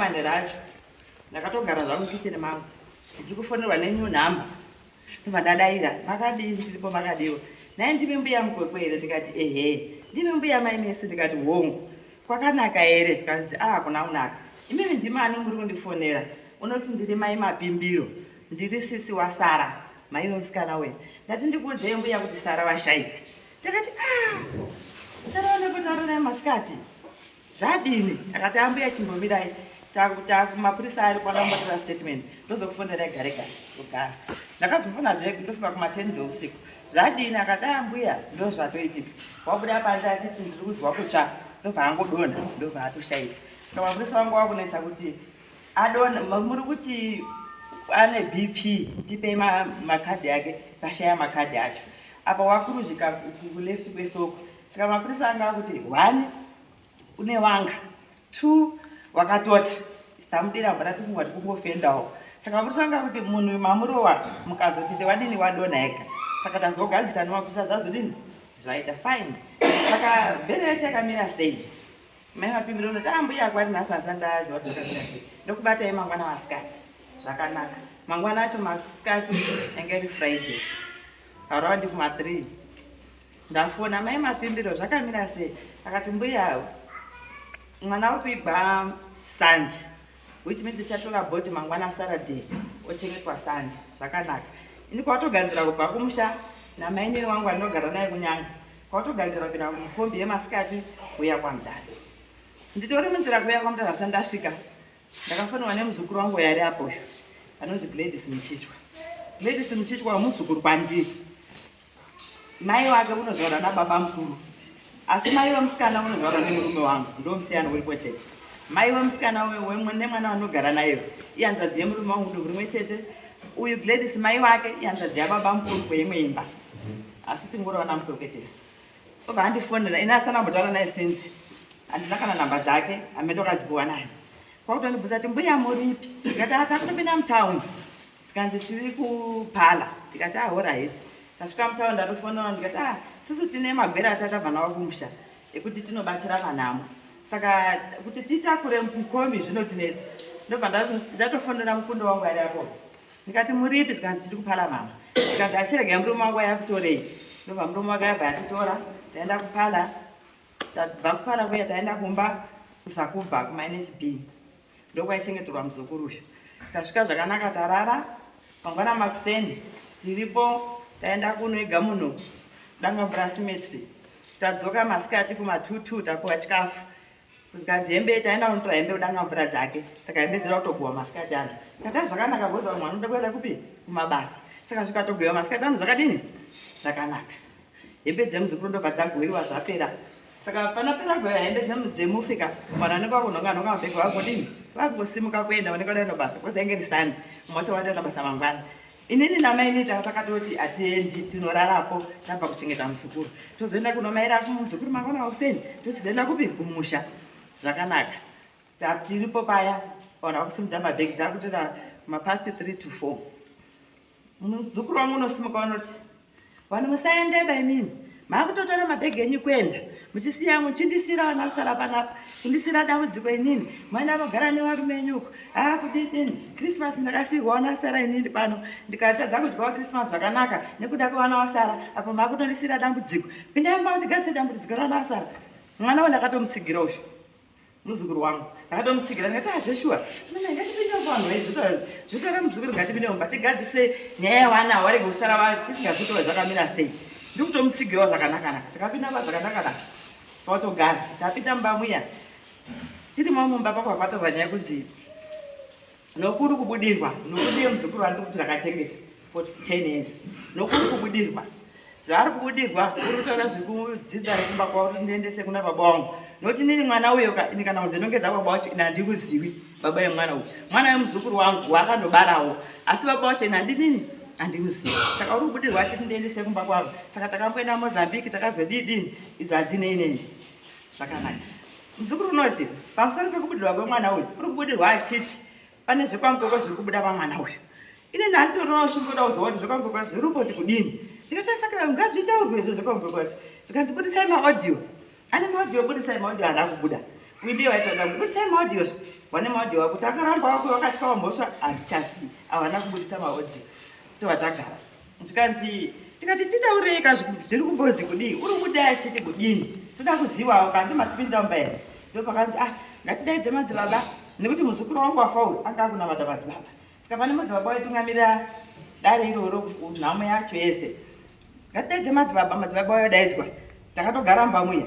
manera acho ndakatogara zvangu kicheni mangu ndichikufonerwa nenew number ndobva ndadaira makadii tiripo makadiwa naye ndimi mbuya mukwekwe here ndikati ehe ndimi mbuya maimesi ndikati hongu kwakanaka here tikanzi kuna kunaka imimi ndimani muri kundifonera unoti ndiri mai Mapimbiro ndiri sisi wasara mai wemusikana wenu ndati ndikuudzei mbuya kuti Sara washaika ndakati Sara wanekutaura naye masikati zvadini akati ambuya chimbomirai mapurisa ari kwandambotora statement ndozokufonera gare kugara ndakazofona zvegu ndosvika kuma10 dzeusiku zvadini akati ambuya ndo zvatoitika wabuda panze achiti ndiri kudzwa kutsva ndobva angodonha ndobva atoshaika saka mapurisa vangu wakunetsa kuti adonha muri kuti ane BP tipei makadhi yake kashaya makadhi acho apa wakuruzvika kuleft kwesoko saka mapurisa anga akuti 1 une wanga 2 wakatota samudira mbara tikungwa tikungofendawo saka mapurisa anga kuti munhu mamurowa mukazotite wadini wadonha ega saka tazogadzisa nemapurisa zvazodini zvaita fine saka mbere yacho yakamira sei mai Mapimbiro unoti mbuya kwari nhasi asandazi wati zvakamira sei ndokubatai mangwana masikati zvakanaka mangwana acho masikati enge iri Friday around kuma3 ndafona mai Mapimbiro zvakamira sei akati mbuya mwana uri kuigwa Sunday which means chatora body mangwana Saturday ochengetwa Sunday zvakanaka ini kwatoganzira kubva kumusha namainini wangu anogara naye kunyanga kwatoganzira kupinda mukombi yemasikati kuya kwaMutare nditori munzira kuya kwaMutare asati ndasvika ndakafonwa nemuzukuru wangu yari apoyo anonzi Gladys Muchichwa. Gladys Muchichwa muzukuru kwandiri mai wake unozoora nababa mukuru asi mai wemusikana unozoora nemurume wangu ndomusiyano uripo chete mai wemusikana nemwana vanogara nayo iyanzvadzi yemurume wangu rimwe chete uyu Gladys mai wake iyanzvadzi yababa mukuru kweimwe imba asi tingorona mukweketesi obva andifonera ina asana kumbotaura naye sinzi handina kana namba dzake ametokadzipiwa naye kwakutondibvunza kuti mbuya muripi ndikati takutopinda mutaundi tikanzi tiri kuPhala ndikati alright tasvika mutaundi ndatofonera ndikati sisi tine magwere atatabva nawo kumusha ekuti tinobatsira vanhamo saka kuti titakure mukombi zvinotinetsa ndobva ndatofonera mukundo wangu ari apo ndikati muripi tikanzi tiri kuPhala mama ndikanzi achiregai murume wangu ayakutorei ndobva murume wake yabva yatitora taenda kuPhala tabva kuPhala kuya taenda kumba kusakubva kumaNHB ndokwaichengeterwa muzukuru uyu tasvika zvakanaka tarara mangwana makuseni tiripo taenda kunoiga munhu danga symmetry tadzoka masikati kuma22 tapuwa chikafu kuzikanzi hembe taenda kunotora hembe udanga mvura dzake saka hembe dzira kutogohwa masikati ano tikati zvakanaka bhoza mwana unoda kuenda kupi kumabasa saka zvikatogohwa masikati ano zvakadini zvakanaka hembe dzemuzukuru ndobva dzagohwiwa zvapera saka panopera gohwa hembe dzemufika mwana anenge wakunhonga mabhegi wagodini vakungosimuka kuenda vanenge vadaenda basa kwazenge ri Sunday mwacho vadaenda basa mangwana inini namaini takatoti hatiendi tinorarapo tabva kuchengeta muzukuru tozoenda kunomaira kumuzukuru mangwana wakuseni tochizoenda kupi kumusha zvakanaka tiripo paya ona kusimudza mabhegi dzakutora mapast 3 to 4 muzukuru wangu unosimuka unoti vanhu musaendeba imini maakutotora mabhegi enyu kuenda muchisiya muchindisira vana vasara panapa kundisira dambudziko inini mwana anogara nevarume enyuko kudidini Christmas ndakasiyirwa vana vasara inini pano ndikatadza kudyawo Christmas zvakanaka nekuda kwevana vasara apo maakutondisira dambudziko pindaimba kuti gadzise dambudziko ravana vasara mwana ndakatomutsigira uyu muzukuru wangu ndakatomutsigira ndikati zveshuwa ngatipinde vanhu zvitore muzukuru ngatipinde mumba tigadzise nyaya yavana varege kusara tisingazvitova zvakamira sei ndikutomutsigirawo zvakanaka tikapinda zvakanaka pautogara tapinda mumba muya tirimo mumba pakwapatorwa nyaya kunzi nokuri kubudirwa nokudiye muzukuru wandiri kuti rakachengeta for 10 years nokuri kubudirwa zvaari kubudirwa uri kutaura zvekudzidza rekumba kwavo kuti ndiendese kuna baba wangu nokuti nini mwana uyo ini kana kundinongedza baba wacho ina handikuzivi baba yemwana uyu mwana wemuzukuru wangu wakandobarawo asi baba wacho ina handinini handikuzivi saka uri kubudirwa achiti ndiendese kumba kwavo saka takamboenda Mozambique takazodidini idzo hadzine ineni zvakanaka muzukuru unoti pamusoro pekubudirwa kwemwana uyu uri kubudirwa achiti pane zvekwamukoko zviri kubuda pamwana uyu ini ndanditorinawo shimboda kuziva kuti zvekwamukoko zviripoti kudini ndikati saka ngazvitaurwe izvo zvekwamukoko zvikanzi budisai maaudio ane maaudio budisai maaudio haana kubuda windi waitoda kubudisa maaudio vane maaudio wako takaramba wako wakatyawa mhosva hatichasi havana kubudisa maaudio tovatagara zvikanzi tikati titaurei zviri kumbozi kudii uri kudai chiti kudini toda kuzivawo kandi matipinda mumba here ndopakanzi ngatidaidze madzibaba nekuti muzukuru wangu wafauri anga akunamata madzibaba saka pane madzibaba waitungamira dare iroro nhamo yacho yese ngatidaidze madzibaba wayodaidzwa takatogara mumba muya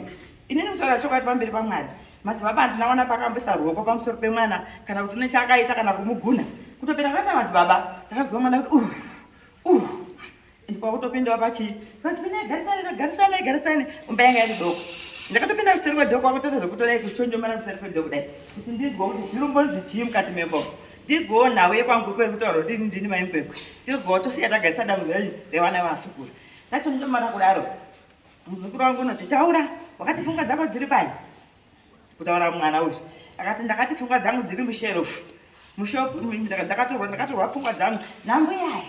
inini kutaura chokwadi pamberi pamwari madzibaba handinaona pakamboisa ruoko pamusoro pemwana kana kuti une chaakaita kana kumuguna kutopinda kaita madzibaba takazwa mwana kuti ndipakutopindawo pachii garisane umba yanga yari doko ndakatopinda kuseri kwedhoko wakutota zvekutodai kuchonjomara kuseri kwedhoko dai kuti ndizwa kuti ndinombonzi chii mukati membo ndizwawo nhau yekwangu kwekutaura kuti ndini maimkwekwe ndizwawo tosiya tagarisa dambu revana vasukuru tachonjomara kudaro muzukuru wangu unoti taura wakati pfungwa dzako dziri pai kutaura mwana uyu akati ndakati pfungwa dzangu dziri musherofu ndakatorwa pfungwa dzangu nambuyaya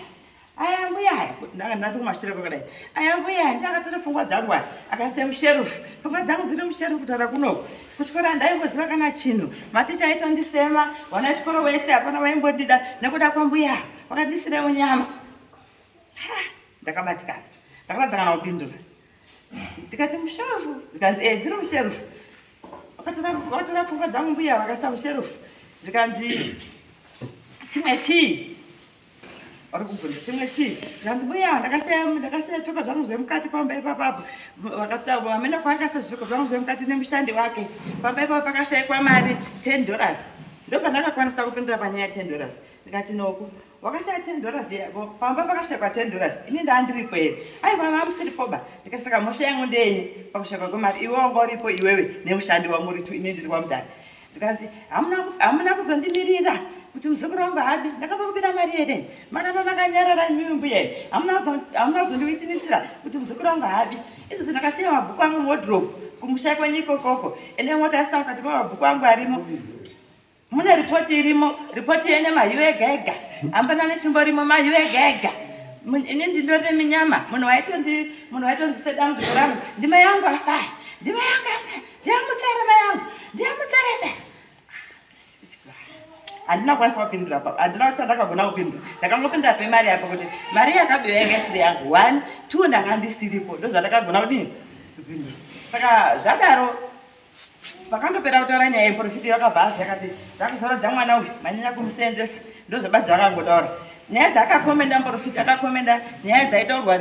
aya mbuyaya ndati kumashure kwakadai aya mbuyaya ndakatora pfungwa dzangu aya akasiya musherufu pfungwa dzangu dziri musherufu kutaura kunoku kuchikora ndaimboziva kana chinhu maticha aitondisema vana vechikoro vese hapana vaimbondida nekuda kwambuya vakandisire unyama ndakabatikana ndakatadzakana kupindura ndikati musherufu zvikanzi dziri musherufu vakatora pfungwa dzangu mbuya vakasiya musherufu zvikanzi chimwe chii vari kubvunza chimwe chii zvikanzi mbuya ndakashaya toka zvangu zvemukati pamba ipapapo vamene kwaakasa zviko zvangu zvemukati nemushandi wake pamba ipapo pakashayikwa mari $10 ndopandakakwanisa kupindura panyaya $10 ndikati noku wakashaya $10 yako pamba pakashayikwa $10 ini ndaandiripo here aiva vamusiripoba ndikati saka mhosva yangu ndenyi pakushayikwa kwemari iwe wanga uripo iwewe nemushandi wamuritu ini ndiri kwamutare zvikanzi hamuna kuzondimirira kuti muzukuru wangu habi ndakapa kupinda mari here makapa makanyarara nyumbu yai hamuna kuzondiitinisira kuti muzukuru wangu habi izvozvo ndakasiya mabhuku angu muwodhiropu kumusha kwenyika ikoko ene mota asina mukati mamabhuku angu arimo mune ripoti irimo ripoti yene mahiyo ega ega hambana nechimborimo mahiyo ega ega ini ndindore minyama munhu waitonzise dambudziko rangu ndima yangu afaya ndiyamutsere mayangu ndiyamutserese handina kwanisa kupindura handina kuti ndakagona kupindura ndakangopindura pemari yapo kuti mari yakabiwa yanga isiri yangu 1 2 ndanga ndisiripo ndozvandakagona kudini kupindura saka zvadaro vakandopera kutaura nyaya yeprofiti yakabhazi yakati ndakuzorodza mwana uyu manyanya kumuseenzesa ndozvabasi zvakangotaura nyaya dzakakomenda muprofiti akakomenda nyaya dzaitaurwa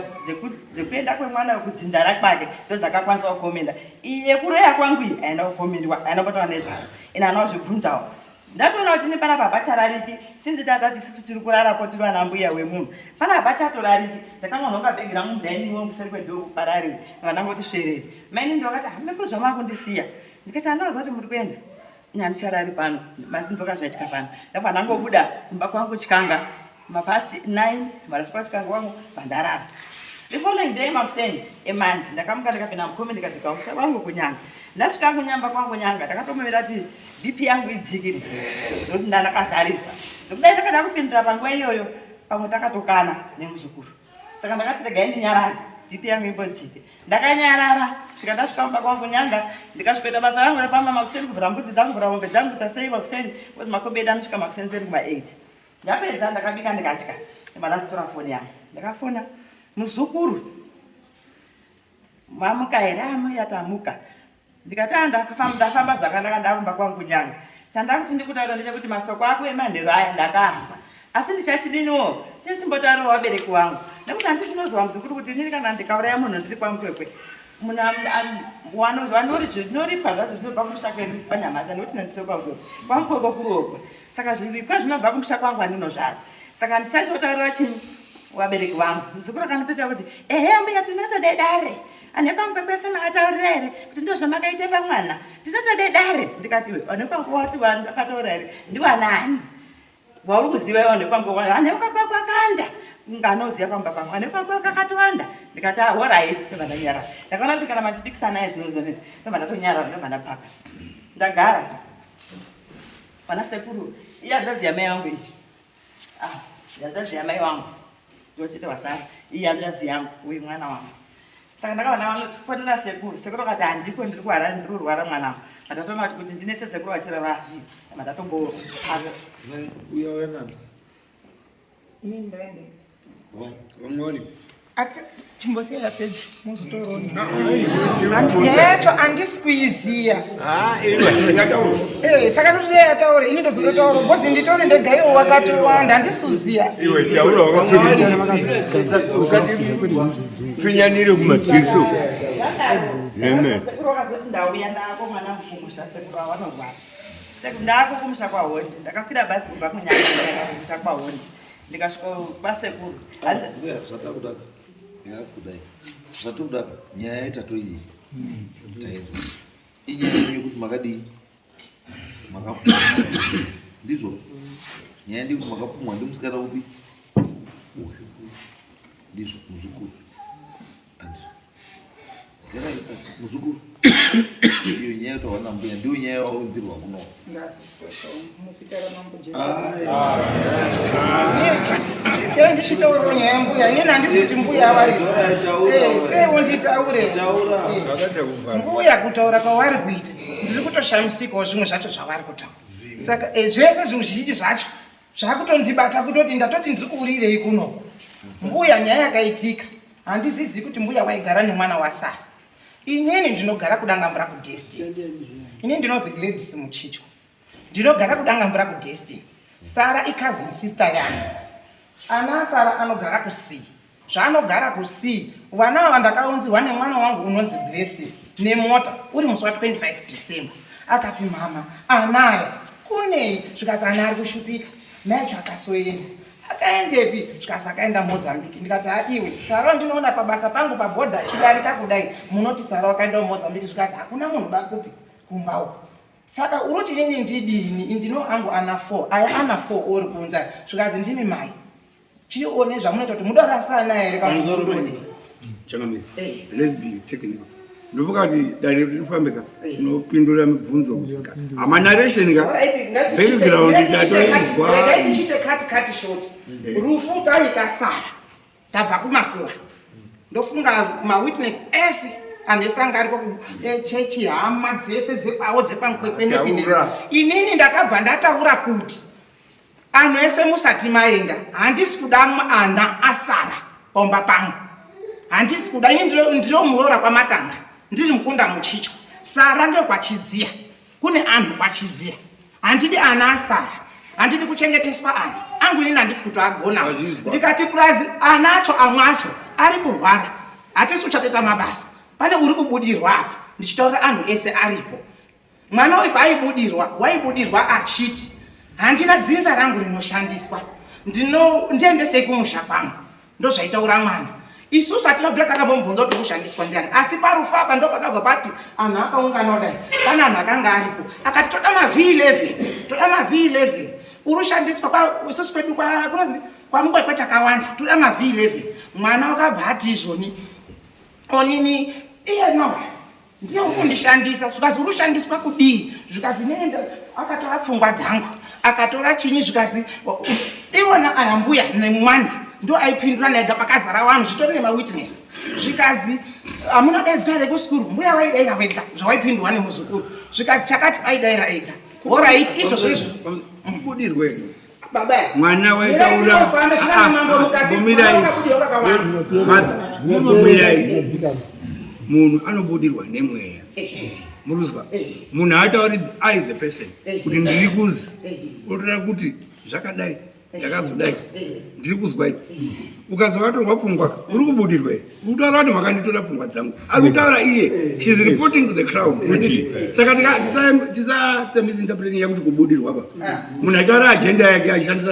dzekuenda kwemwana kudzinda rakwake ndozvakakwanisa kukomenda iye kuroya kwangu iyi haina kukomendwa haina kutaura nezvaro ina anozvibvunzawo ndatoona kuti ni pana bacharariki sinzi tatati sisu tiri kurarapo tiri vana mbuya wemunhu pana bachatorariki ndakangonhoka bhegi rangu mudhaini kuseri kwedhoo parari vanangoti svereri maini ndokati hamekuri zvamakundisiya ndikati handinazva kuti muri kuenda nyandicharari pano masinzoka zvaitika pano ndabva ndangobuda kumba kwangu chikanga mapasi 9 maraspa chikanga wangu bhandarara the following day makuseni emandi ndakamuka ndikapinda mukome ndikadzika musha wangu kunyanga ndasvika kunyamba kwangu nyanga ndakatomuvira kuti bp yangu idzikire ndokuti ndandakazarirwa zvokudai ndakada kupindura panguva iyoyo pamwe takatokana nemuzukuru saka ndakati regai ndinyarara bp yangu imbodzike ndakanyarara svika ndasvika mumba kwangu nyanga ndikasvikoita basa rangu repamba makuseni kubvira mbudzi dzangu kubvira mombe dzangu kutasei makuseni kozi makombe edu anosvika makuseni seri kuma8 ndapedza ndakabika ndikatya ndimandasitora foni yangu ndakafona muzukuru mamuka here yatamuka ndikati ndafamba zvakanaka ndakumba kwangu nyanga chandakuti ndikutaura ndechekuti masoko ako emanhero aya ndakazwa asi ndichachidiniwo chechimbotaurawo vabereki vangu nekuti handi zvinoziva muzukuru kuti inini kana ndikauraya munhu ndiri kwamkwekwe vanori zvinoripwa zvazvo zvinobva kumusha kwedu panyamata nekuti nandisiri kwamkwekwe kwamkwekwe kurookwe saka zviripwa zvinobva kumusha kwangu handinozvaro saka ndichachotaurira chini vabereki vangu muzukuru akanopika kuti ehe mbuya tinotode dare anekwangukwese makataurira here kuti ndo zvamakaite pamwana tinotode dare ndikati anekwangu wati vanhu vakataura here ndiwanani wauri kuziva iwo nekwangu anekwangu kwakanda nganoziva pamba pangu anekwangu kakatowanda ndikati alright ndobva ndanyarara ndakaona kuti kana machipikisana aye zvinozonesa ndobva ndatonyarara ndobva ndapaka ndagara vana sekuru iya hanzvadzi yamai vangu iyi hanzvadzi yamai vangu ndochiti wasara iyi hanzvadzi yangu uyu mwana wangu saka ndakava vanofonera sekuru akati handiko ndiri kurwara mwana wangu Atatoma kuti ndinetseze kuvachira vazviti. Matatombo uya wenani ini ndaende wangori ati chimbosiyera pedzi muzotorona yacho andisikuiziya saka toti yataure ini ndozototaura bhozi nditaure ndegaiwo wakati wanda handisuziya iwe taura wakaffinyanire kumadziso sekuru ndauya nako mwana kumusha sekuru avanorwara ndako kumusha kwahondi ndakakwira bhazi kubva kunyama ndakakumusha kwahondi ndikasvika kwasekuru zvatakudaka yakudai zvatokudaka nyaya yaitatoiyi taizwa inyaya yekuti makadii makapumwa ndizvo nyaya ndikuti makapumwa ndimusikana upi ndizvo muzukuru yakaipasi muzukuru iyo nyaya yatawana mbuya ndiyo nyaya yaunzirwa kuno sei ndichitaurawo nyaya yambuya inini handisi kuti mbuya avari seiwo nditaure mbuya kutaura kwavari kuita ndiri kutoshamisikawo zvimwe zvacho zvavari kutaura saka zvese zvizhinji zvacho zvakutondibata kutoti ndatoti ndiri kuurirei kunoko mbuya nyaya yakaitika handizizi kuti mbuya waigara nemwana wasara inini ndinogara kudangamvura kudestiny inini ndinozi Gladys Muchichwa ndinogara kudangamvura kudestiny Sara icousin sister yangu ana Sara anogara kusea zvaanogara kusea vana ava ndakaunzirwa nemwana wangu unonzi Blessing nemota uri musi wa25 December akati mama anaya kunei zvikasi ana ari kushupika maicho akasoenda akaendepi zvikasi akaenda Mozambique ndikati hadiwe Sara ndinoona pabasa pangu pabhodha chidarika kudai munoti Sara wakaenda Mozambique zvikasi hakuna munhu bakupi kumbawo saka uroti nini ndidini ndino angu ana 4 aya ana 4 ori kunza zvikasi ndimi mai chione zvamunoita kuti mudorasana here kanzoroni chakamira let's be technical ndopakati dare tifambeka tinopindura mibvunzo kutika amanarration ka background ndatoizwa tichite kati short rufu tanika Sara tabva kumakura ndofunga mawitness ese anesanga ari chechi hama dzese dzekwawo dzekwankwekwenepine inini ndakabva ndataura kuti anhu ese musati maenda handisi kuda ana asara pomba pangu handisi kuda ini ndiro muroora kwamatanga ndiri mukunda Muchichwa Sara ndekwachidziya kune anhu kwachidziya handidi ana asara handidi kuchengeteswa anhu angu inini handisi kuti agona ndikati plus ana acho amwe acho ari kurwara hatisi kuchatoita mabasa pane uri kubudirwa apa ndichitaura anhu ese aripo mwana uyu paaibudirwa waibudirwa achiti handina dzinza rangu rinoshandiswa ndiendesei kumusha kwangu ndozvaitaura mwana isusu hatinobvira takambomubvunza kuti kushandiswa ndiani asi parufu apa ndo pakabva pati anhu akaungana kudai pane anhu akanga aripo akati toda mav11 urushandiswa isusu kwedu kwamungoe kwetakawanda toda mav11 mwana wakabva ati izvoni onini iye no ndiye ukundishandisa zvikazi urushandiswa kudii zvikazi nenda akatora pfungwa dzangu akatora chinyi zvikazi iwona ayambuya nemwana ndo aipindura nega pakazara vanhu zvitori nemawitness zvikazi hamuna daidzwa here kuskuru mbuya waidaira wega zvawaipindurwa nemuzukuru zvikazi chakati aidaira ega orit izvozvo izvo budirwe baba mwana waitaura munhu anobudirwa nemweya muruzwa munhu atauri I the person kuti ndiri kuzi otora kuti zvakadai ndakazodai ndiri kuzwai ukazovatorwa pfungwa uri kubudirwa utaura kuti makanditora pfungwa dzangu ari kutaura iye she is reporting to the crowd kuti saka tisamisinterpreting yakuti kubudirwa pa munhu ataura agenda yake achishandisa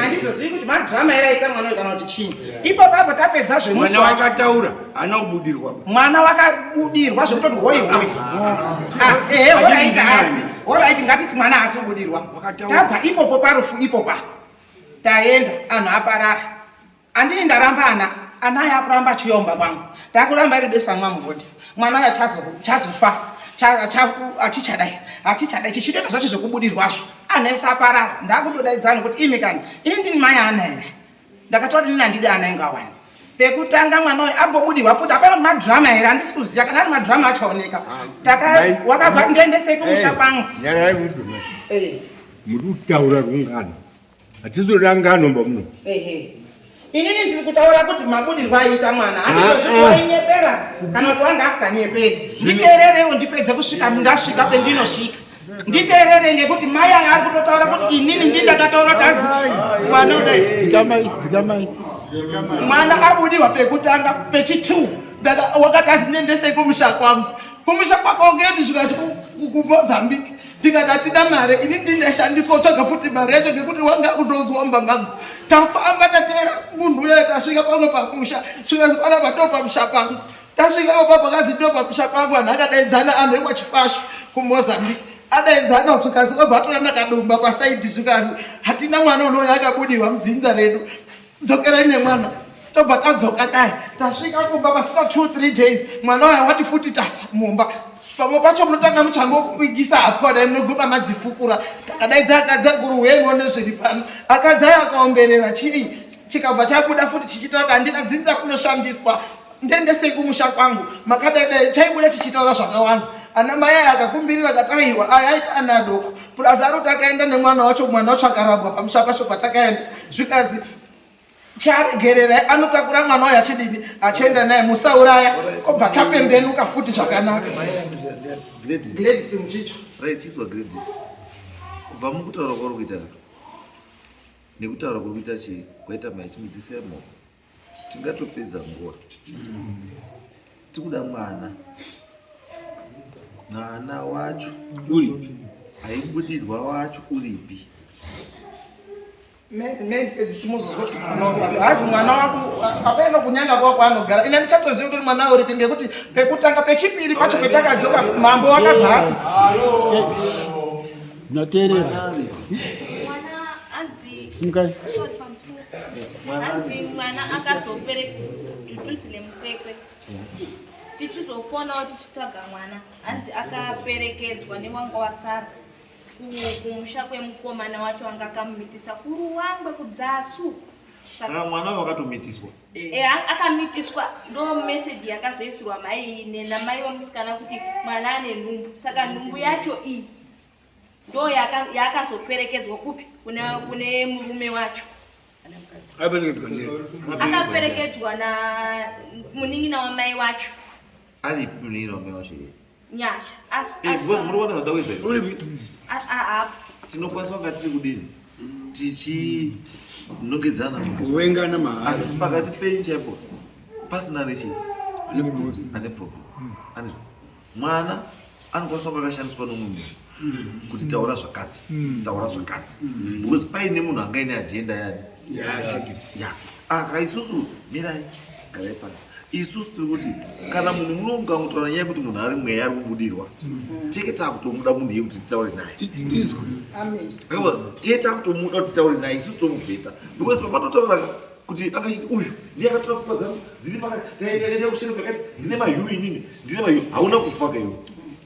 handizozivi kuti madhirama ere aita mwana kana kuti chini ipo papo tapedza zvemusi mwana wakataura haana kubudirwa pa mwana wakabudirwa zvekutoti hoi ehe horaiti asi horaiti ngatiti mwana haasi kubudirwa tabva ipopo parufu ipopa taenda anhu aparara andini ndaramba ana aya akuramba chiomba kwangu takuramba iri besanwa mugodi mwana aya chazofa achichadai chichitoita zvacho zvekubudirwazvo anhu ese aparara ndakutodaidzana kuti imi kani ini ndini mai ana here ndakatoti nini handidi ana ingawani pekutanga mwana uyu ambobudirwa futi apana madhirama here handisi kuziva kana ari madhirama achaoneka wakabva ndiendesei kumusha kwangu nyaya yewisdom muri kutaura rungano hatizoda ngano mbamuno inini ndiri kutaura kuti mabudirwa aita mwana handizozviti wainyepera kana kuti wanga asikanyeperi nditeerereiwo ndipedze kusvika ndasvika pendinosvika nditeererei ngekuti mai anga ari kutotaura kuti inini ndindakataura kuti azi mwana udai dzikamai mwana abudirwa pekutanga pechi2 wakati azi ndiendesei kumusha kwangu kumusha kwako ngeni zvikasi kumozambique ndikati hatina mare ini ndindashandiswa kutsvaga futi mari yacho ngekuti wanga udonzwamba mangu tafamba tateera munhu uyo tasvika pamwe pamusha zvikazi pana patoo pamusha pangu tasvikapo papo kazi ndo pamusha pangu anhu akadaidzana anhu ekwachifashu kumozambique adaidzana zvikazi obva torana kadumba pasaidi zvikazi hatina mwana unoyo akabudirwa mudzinza redu dzokerai nemwana tobva tadzoka dai tasvika kumba pasina 2-3 days mwana uyo wati futi tasa mumba pamwe pacho munotanga muchangoigisa hapwa dai munoguma madzifukura takadaidza akadzi aguru wengo nezviri pano akadzi ayo akaomberera chii chikabva chabuda futi chichitaura kuti handina dzinza kunoshandiswa ndiendesei kumusha kwangu makadaidai chaibuda chichitaura zvakawanda ana mai aya akakumbirira akataiwa aya aita ana adoko plus ari kuti akaenda nemwana wacho mwana wacho akarambwa pamusha pacho patakaenda zvikazi charegererai anotakura mwana wayo achidini achienda naye musauraya kobva chapembenuka futi zvakanaka gladys muchicho chiswa gladys kubva mukutaura kwari kuita nekutaura kuri kuita chii kwaita maichimidzisemo tingatopedza nguva tikuda mwana wacho uripi aibudirwa wacho uripi hazi mwana wako apaenda kunyanga kwako anogara ina ndichatoziva kuti mwana uripi ngekuti pekutanga pechipiri pacho petakadzoka mambo wakabva ati nateerera simukai mwana akazopereka tutuzile mupekwe tichizofona kuti tichitsvaga mwana hanzi akaperekedzwa newanga wasara kumusha kwemukomana wacho wanga akamumitisa kuruwangwe kudzasu saka mwana wakatomitiswa akamitiswa ndo meseji yakazoisirwa mai ine namai vamusikana kuti mwana ane nhumbu saka nhumbu yacho iyi ndo yakazoperekedzwa kupi kune murume wacho akaperekedzwa na munin'ina wamai wacho ari munin'ina wamai wacho nyasha because muri kuona zvadawedza apo tinokwanisa kunga tiri kudini tichinongedzana kuvengana mahara asi pakati penyu chaipo pasina nechii ane problem mwana anokwanisa kunga akashandiswa nomunhu kuti taura zvakati because paine munhu angaine ajenda yani isusu mirai garai pasi isusu tiri kuti kana munhu munonga mutaura nyaya yekuti munhu ari mweya ari kubudirwa teke takutomuda munhu iye kuti titaure naye tiye takutomuda kuti titaure naye isusu tomubveta because papatotaura kuti akachiti uyu ndiye akatora pfungwa dzangu dziri pakati taenda kushero pakati ndine mahiu inini ndine mahiu hauna kufaka iwe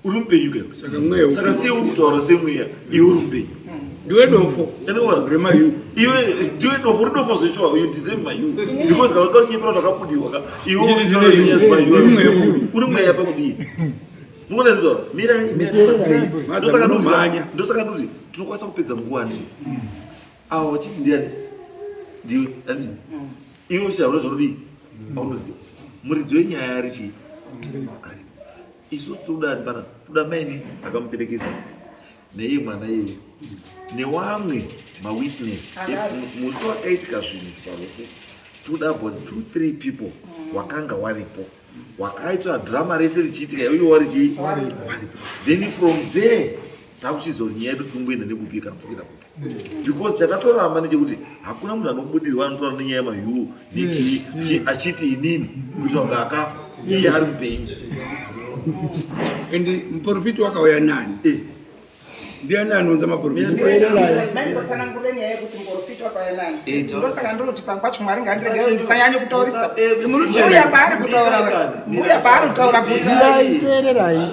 uri mupenyu kaiwe saka sei uri kutaura semweya iwe uri mupenyu ndiwe dofo remahiu iwe ndiwe dofo ridofo zvechowa you deserve mahiu because kana ukanyepera zvakabudirwa iwe uri mweya pakudii muona ndoa mirai ndosaka ndoti tinokwanisa kupedza nguva ndii avo vachiti ndiani ndiwe andii iwe ushaura zvanodii aunoziva muridzi wenyaya ari chii isusu toda pana toda maini akamuperekedza neiye mwana iye newamwe mawitness musi wakaitika zvinhu zviparoko toda about 2-3 people wakanga waripo wakaitwa drama rese richiitika iwe wari chii then from there takuchizori nyaya yedu tinomboenda nekupika kuenda kupi because chakatoramba nechekuti hakuna munhu anobudirwa anotora nenyaya yemahiu nechii achiti inini kuti wanga akafa iye ari mupenyu ende muprofiti wakauya nani ndiani anonza maprofitmaingotsanangure nyaya yekuti muprofiti wakauya nani ndosaka ndinoti pamwe pacho mwari ngandiregere ndisanyanye kutaurisa mbuya paari kutaura teererai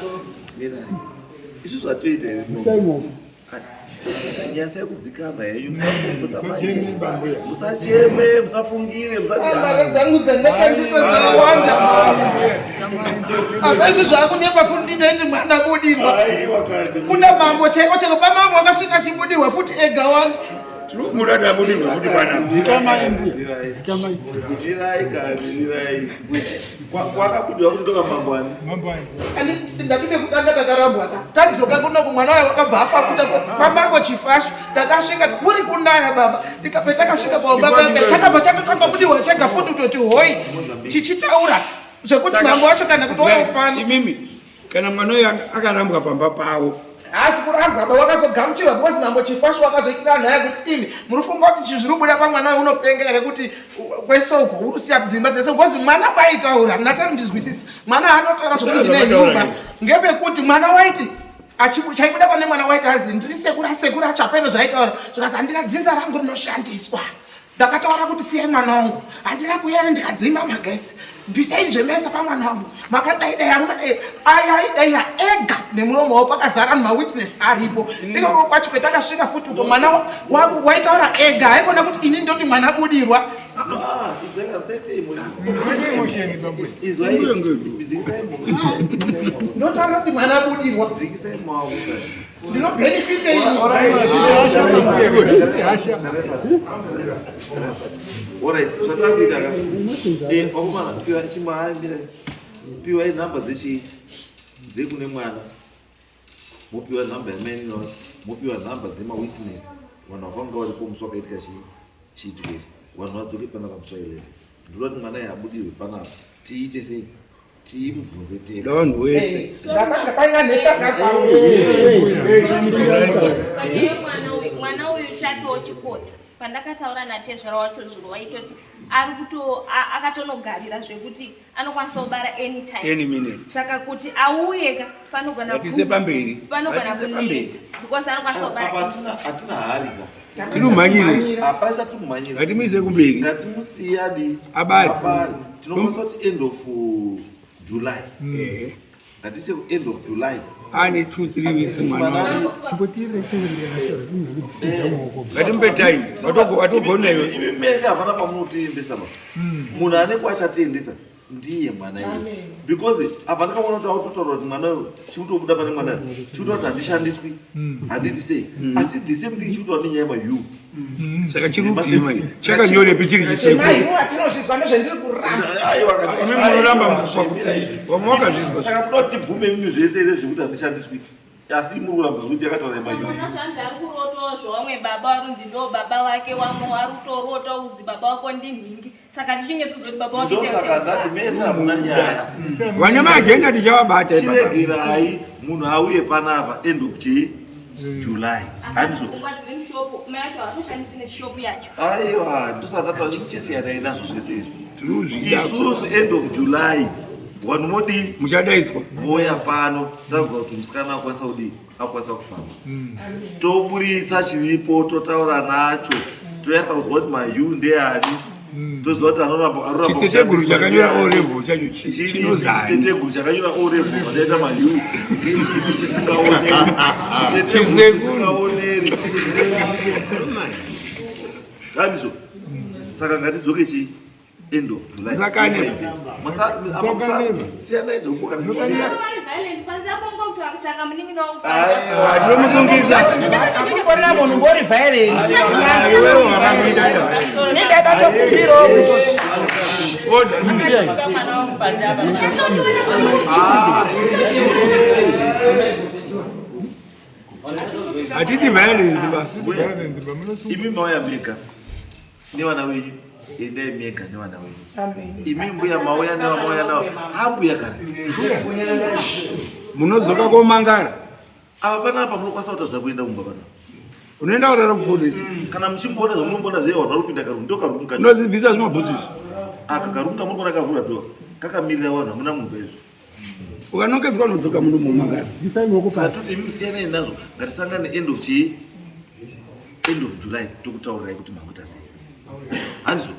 isusu hatoita saimo nyasa yekudzikama henyu musacheme musafungire mare dzangu dzandakandisa dzawanda apazvi zvakunyepa futi ndineti mwana budirwa kuna mambo chaiko chako pamambo akasvika chibudirwa futi ega wani murada budirwa futi pana zirai kwakabudirwa kuti ndoka mangwani ndatibe kutanga takarambwa tadzoka kunoku mwana wayo wakabva afa kuta pamango chifashu takasvika kuri kunaya baba petakasvika paubaba chakabva chakakabudirwa chega futi toti hoi chichitaura zvekuti mambo wacho kana kuti waupani imimi kana mwana uyo akarambwa pamba pavo asi kurambwa ba wakazogamuchirwa because mambo chifashu wakazoitira nhaya kuti imi murufunga kuti chizviri kubuda pamwana uyu unopenga here kuti kwesoko urusiya dzimba dzese because mwana baitaura mnatsa ndizwisisa mwana anotaura zvokuti ndine nyumba ngepekuti mwana waiti chaibuda pane mwana waiti azi ndiri sekuru achapene zvaitaura zvikazi handina dzinza rangu rinoshandiswa ndakataura kuti siyai mwana wangu handina kuyera ndikadzima magesi bvisai zvemesa pamwana wangu makadaidaira ega nemuromo wavo pakazara mawitness aripo ikoko kwacho kwetakasvika futi uko mwana waitaura ega haikona kuti ini ndoti mwana budirwa ndotaura kuti mwana budirwa ndinobenefite piwa inhamba dzekune mwana mopiwa nhamba yamainino mopiwa nhamba dzemawitness vanhu vakanga varipo musi wakaitika chiitwe vanhu vadzoke panapa musi wa11 ndinoda kuti mwana yabudirwe panapa tiite sei timubvunze tega vanhu wese ndakanga painganhesakaka mwana uyu chatowo chikotsa pandakataura natezvara wacho zviro waitoti akatonogarira zvekuti anokwanisa kubara any minute saka kuti auyeka panogona kunetsa because anokwanisa kubara hatina harika tinomhanyire hapaisa tikumhanyira ngatimuise kumberi ngatimusiyadi abari tinokwanisa kuti end of July ngatise ku end of July ane 2-3 weeks mwana ngatimbe time watogonayo imi mese hapana pamunotiendesa pa munhu anenge achatiendesa ndiye mwana iye because apa ndakaona kuti autotaura kuti mwana chikutobuda pane mwana chikutoa kuti handishandiswi handiti sei asi the same thing chikutoa nenyaya mayu saka chirudima chakanyorepi chiri chiseatinozvizwa nezvendiri kuramba pakuti vamwe wakazvizwa saka kuda kuti tibvume mimi zvese ere zvekuti handishandiswi asi muri kuramba zvekuti yakataura nemayu ari kurotawo zvomwe baba warunzi ndo baba vake wamwe ari kutorota uzi baba wako ndinhingi saka tichinge sikuzoti baba wake ndosaka ndati mese hamuna nyaya vane maagenda tichavabata chiregerai munhu auye panapa end of July aiwa ndosatataura chisiyanai nazvo zvese izvi isusu end of July vanhu modi muchadaidzwa moya pano takuga kuti musikana akwanisa kudii akwanisa kufamba toburitsa chiripo totaura nacho toyasa kuzwa kuti mayu ndeani toziva kuti chiteteguru chakanyora orevo chacho chiteteguru chakanyora orevo vachaita mayu ngechipi chisingaoneri andizvo saka ngatidzoke chi end of July siyana idzokukandinomuzungisa akukona munhu ngori violence nendakatokubiro hatiti violence ba imi mauyamika nevana venyu endai mega nevana venyu imi mbuya mauya nevamauya navo hambuya kare munodzoka komangara apa panapa munokwanisa kutadza kuenda mumba pana unoenda kurara kupolisi kana muchimboona zvamunomboona zve vanhu vari kupinda karungu ndokarungu unozibvisa zvimabhutsu izvi aka karungu kamurikuona kavhura dhoa kakamirira vanhu hamuna munhu paizvo ukanongedzwa unodzoka munhu mumangara satuti imi musiyanai nazvo ngatisangane end of July tokutaurirai kuti makuita sei handizvo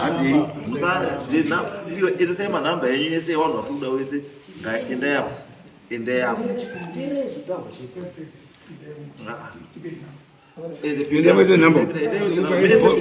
handei musaendesai manhamba yenyu yese vanhu vatikuda wese endai apo Eh, the number.